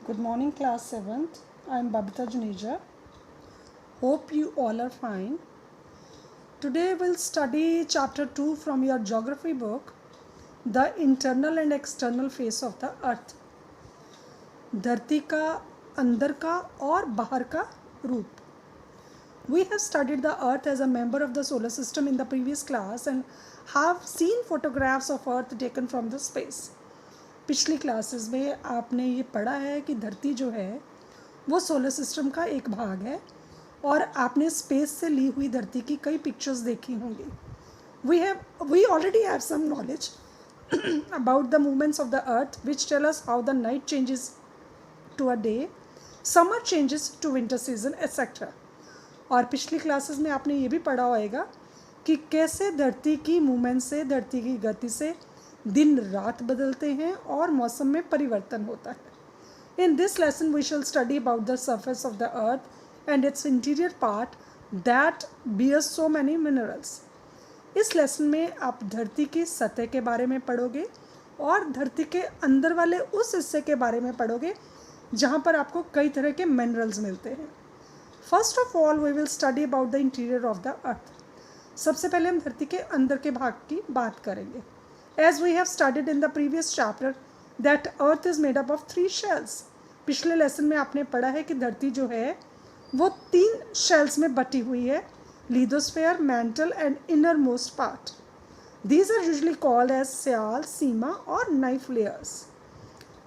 Good morning, class 7th. I am Babita Juneja. Hope you all are fine. Today we'll study chapter 2 from your geography book, The Internal and External Face of the Earth. धरती का अंदर का और बाहर का रूप. We have studied the Earth as a member of the solar system in the previous class and have seen photographs of Earth taken from the space. पिछली classes में आपने ये पढ़ा है कि धरती जो है वो सोलर सिस्टम का एक भाग है और आपने स्पेस से ली हुई धरती की कई पिक्चर्स देखी होंगी. We already have some knowledge about the movements of the earth which tell us how the night changes to a day, summer changes to winter season, etc. और पिछली क्लासेस में आपने ये भी पढ़ा होगा कि कैसे धरती की मूवमेंट से, धरती की गति से दिन रात बदलते हैं और मौसम में परिवर्तन होता है. In this lesson we shall study about the surface of the earth and its interior part that bears so many minerals. इस लेसन में आप धरती की सतह के बारे में पढ़ोगे और धरती के अंदर वाले उस हिस्से के बारे में पढ़ोगे जहाँ पर आपको कई तरह के मिनरल्स मिलते हैं. First of all we will study about the interior of the earth. सबसे पहले हम धरती के अंदर के भाग की बात करेंगे. As we have studied in the previous chapter that earth is made up of 3 shells. पिछले लेसन में आपने पढ़ा है कि धरती जो है वो 3 shells में बटी हुई है, lithosphere, mantle and innermost part. These are usually called as Sial, Sima or knife layers.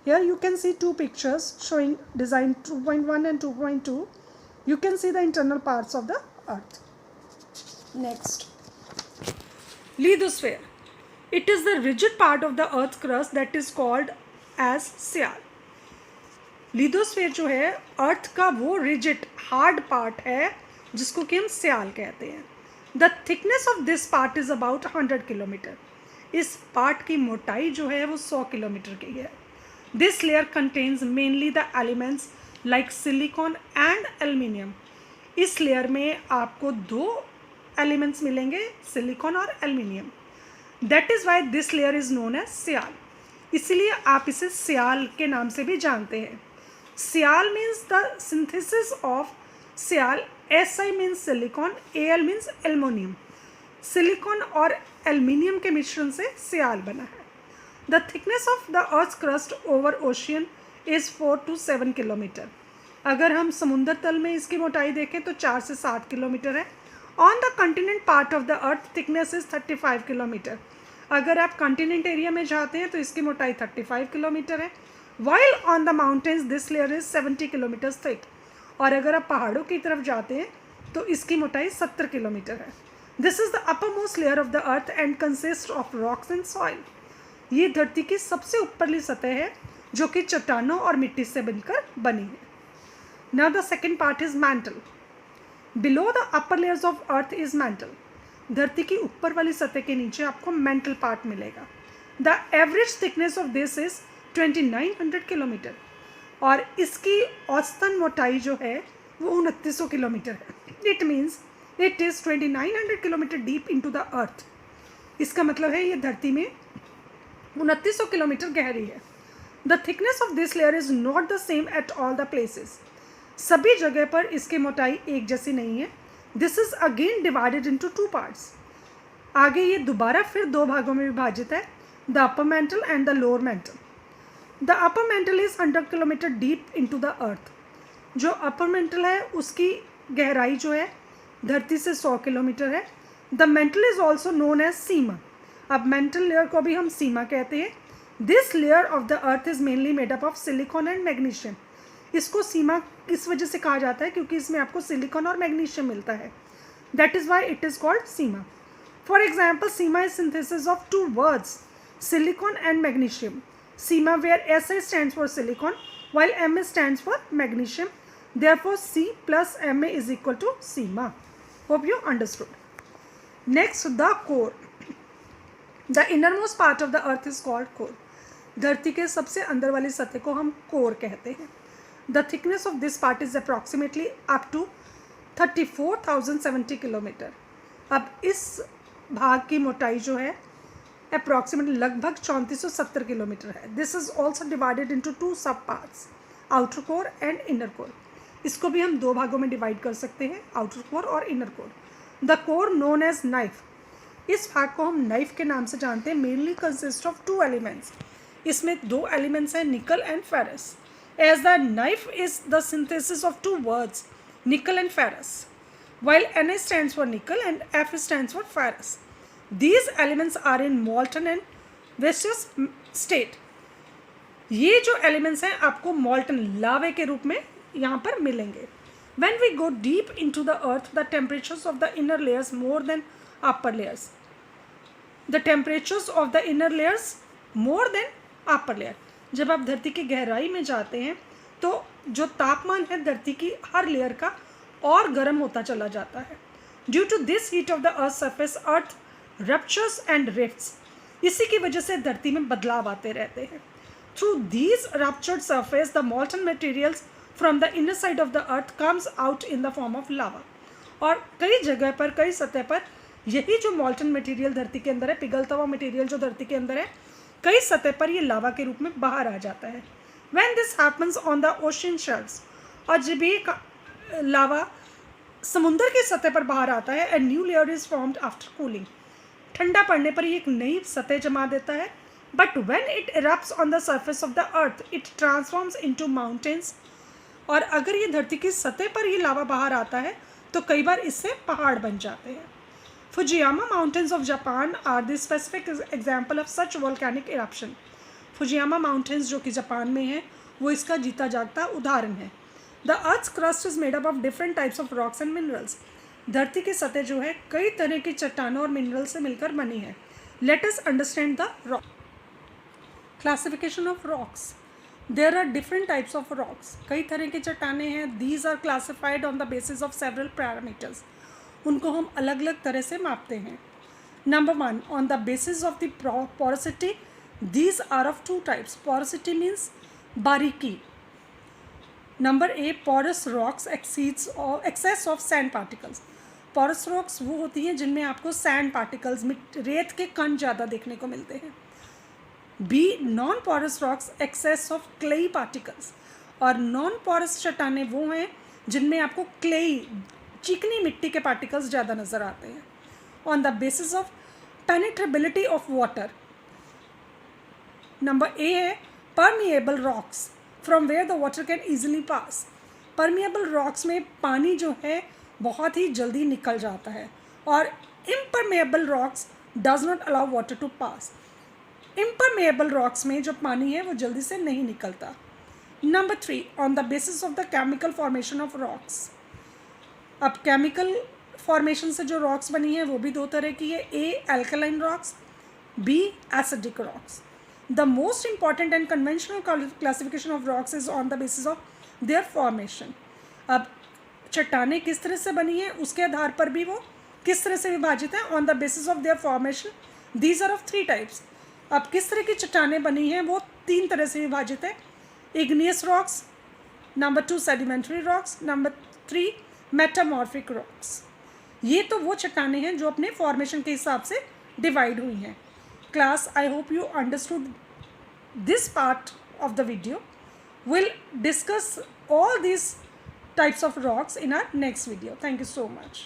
Here you can see 2 pictures showing design 2.1 and 2.2. You can see the internal parts of the earth. Next, lithosphere. It is the rigid part of the earth crust that is called as Sial. Lithosphere जो है अर्थ का वो rigid hard part है जिसको कि हम सियाल कहते हैं. The thickness of this part is about 100 kilometre. इस पार्ट की मोटाई जो है वो 100 किलोमीटर की है. This layer contains mainly the elements like silicon and aluminium. इस लेयर में आपको 2 एलिमेंट्स मिलेंगे, सिलिकॉन और aluminium. That is why this layer is known as सियाल. इसलिए आप इसे सियाल के नाम से भी जानते हैं. Sial means the synthesis of sial. Si means silicon, Al means aluminum. Silicon और एल्यूमिनियम के मिश्रण से सियाल बना है. The thickness of the earth's crust over ocean is 4 to 7 kilometre. अगर हम समुद्र तल में इसकी मोटाई देखें तो 4 से 7 किलोमीटर है. On the continent part of the earth thickness is 35 kilometre. अगर आप कंटिनेंट एरिया में जाते हैं तो इसकी मोटाई 35 किलोमीटर है. While on the mountains this layer is 70 kilometre thick. और अगर आप पहाड़ों की तरफ जाते हैं तो इसकी मोटाई 70 किलोमीटर है. This is the uppermost layer of the earth and consists of rocks and soil. ये धरती की सबसे ऊपरली सतह है जो कि चट्टानों और मिट्टी से बनकर बनी है. Now the second part is mantle. Below the upper layers of earth is mantle. धरती की ऊपर वाली सतह के नीचे आपको मेंटल पार्ट मिलेगा. The average thickness of this is 2900 kilometre और इसकी औसतन मोटाई जो है वो 2900 किलोमीटर है. It means it is 2900 kilometre deep into the earth. इसका मतलब है ये धरती में 2900 किलोमीटर गहरी है. The thickness of this layer is not the same at all the places. सभी जगह पर इसकी मोटाई एक जैसी नहीं है. This is again divided into 2 parts. आगे ये दोबारा फिर 2 भागों में विभाजित है, the upper mantle and the lower mental. The upper mantle is 100 kilometre deep into the earth. जो अपर मेंटल है उसकी गहराई जो है धरती से 100 किलोमीटर है. The mantle is also known as sima. अब मेंटल लेयर को भी हम सीमा कहते हैं. This layer of the earth is mainly made up of silicon and magnesium. इसको सीमा इस वजह से कहा जाता है क्योंकि इसमें आपको सिलिकॉन और मैग्नीशियम मिलता है. That is why it is called sima. For example sima is synthesis of 2 words silicon and magnesium. Sima where Si stands for silicon while Ma stands for magnesium. Therefore C plus Ma is equal to Seema. Hope you understood. Next, the core. The innermost part of the earth is called core. धरती के सबसे अंदर वाली सतह को हम core कहते हैं. The thickness of this part is approximately up to 34,070 kilometre. अब इस भाग की मोटाई जो है अप्रॉक्सीमेटली लगभग 3470 किलोमीटर है. This is also divided into 2 सब parts. Outer core and inner core. इसको भी हम दो भागों में डिवाइड कर सकते हैं, आउटर कोर और inner core. The core known as nife, इस भाग को हम नाइफ के नाम से जानते हैं। मेनली कंसिस्ट ऑफ 2 एलिमेंट्स, इसमें 2 एलिमेंट्स हैं, nickel and ferrous. As the nife is the synthesis of 2 words, nickel and ferrous, while Na stands for nickel and F stands for ferrous. These elements are in molten and viscous state. ये जो elements हैं आपको मॉल्टन लावे के रूप में यहाँ पर मिलेंगे। When we go deep into the earth, the temperatures of the inner layers more than upper layers. The temperatures of the inner layers more than upper layer. जब आप धरती की गहराई में जाते हैं तो जो तापमान है धरती की हर लेयर का और गर्म होता चला जाता है। Due to this heat of the earth surface, earth ruptures and rifts, इसी की वजह से धरती में बदलाव आते रहते हैं। Through these ruptured surface the मॉल्टन materials from the inner side of the earth comes out in the form of lava. और कई जगह पर, कई सतह पर यही जो मॉल्टन मटेरियल धरती के अंदर है, पिघलता हुआ मटेरियल जो धरती के अंदर है, कई सतह पर ये लावा के रूप में बाहर आ जाता है। When this happens on the ocean shelfs, और जब ये लावा समुद्र की सतह पर बाहर आता है, a new layer is formed after cooling, ठंडा पड़ने पर ये एक नई सतह जमा देता है। But when it erupts on the surface of the earth it transforms into mountains, और अगर ये धरती की सतह पर ये लावा बाहर आता है तो कई बार इससे पहाड़ बन जाते हैं। Fujiyama mountains of Japan are the specific example of such volcanic eruption. Fujiyama mountains जो कि जापान में है वो इसका जीता जागता उदाहरण है। The earth crust is made up of different types of rocks and minerals. धरती की सतह जो है कई तरह की चट्टानों और मिनरल से मिलकर बनी है। Let us understand the rock. Classification of rocks, there are different types of rocks. कई तरह की चट्टानें हैं। These are classified on the basis of several parameters, उनको हम अलग अलग तरह से मापते हैं। Number 1, on the basis of the porosity, these are of 2 types. Porosity means बारीकी। Number A, porous rocks excess of sand particles. Porous rocks वो होती हैं जिनमें आपको सैंड पार्टिकल्स, रेत के कण ज़्यादा देखने को मिलते हैं। B, non porous rocks excess of clay particles, और नॉन पोरस चट्टानें वो हैं जिनमें आपको क्लेई, चिकनी मिट्टी के पार्टिकल्स ज़्यादा नज़र आते हैं। On the basis of penetrability of water, number A है permeable rocks from where the water can easily pass. Permeable rocks में पानी जो है बहुत ही जल्दी निकल जाता है, और impermeable rocks does not allow water to pass. Impermeable rocks में जो पानी है वो जल्दी से नहीं निकलता। Number 3, on the basis of the chemical formation of rocks. अब केमिकल फॉर्मेशन से जो रॉक्स बनी है वो भी 2 तरह की है। A, alkaline rocks, B, acidic rocks. The most important and conventional classification of rocks is on the basis of their formation. अब चट्टानें किस तरह से बनी है उसके आधार पर भी वो किस तरह से विभाजित है। On the basis of their formation, these are of 3 types. अब किस तरह की चट्टानें बनी हैं वो 3 तरह से विभाजित है। Igneous rocks, number 2 sedimentary rocks, number 3 metamorphic rocks. ये तो वो चट्टानें हैं जो अपने फॉर्मेशन के हिसाब से डिवाइड हुई हैं। Class, I hope you understood this part of the video. We'll discuss all these types of rocks in our next video. Thank you so much.